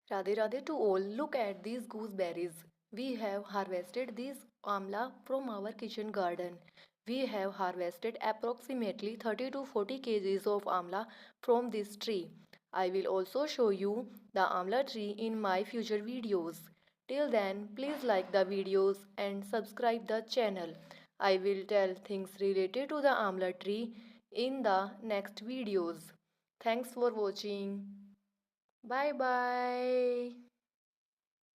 Radhe Radhe to all, look at these gooseberries. We have harvested these amla from our kitchen garden. We have harvested approximately 30 to 40 kgs of amla from this tree. I will also show you the amla tree in my future videos. Till then, please like the videos and subscribe the channel. I will tell things related to the amla tree in the next videos. Thanks for watching. Bye bye.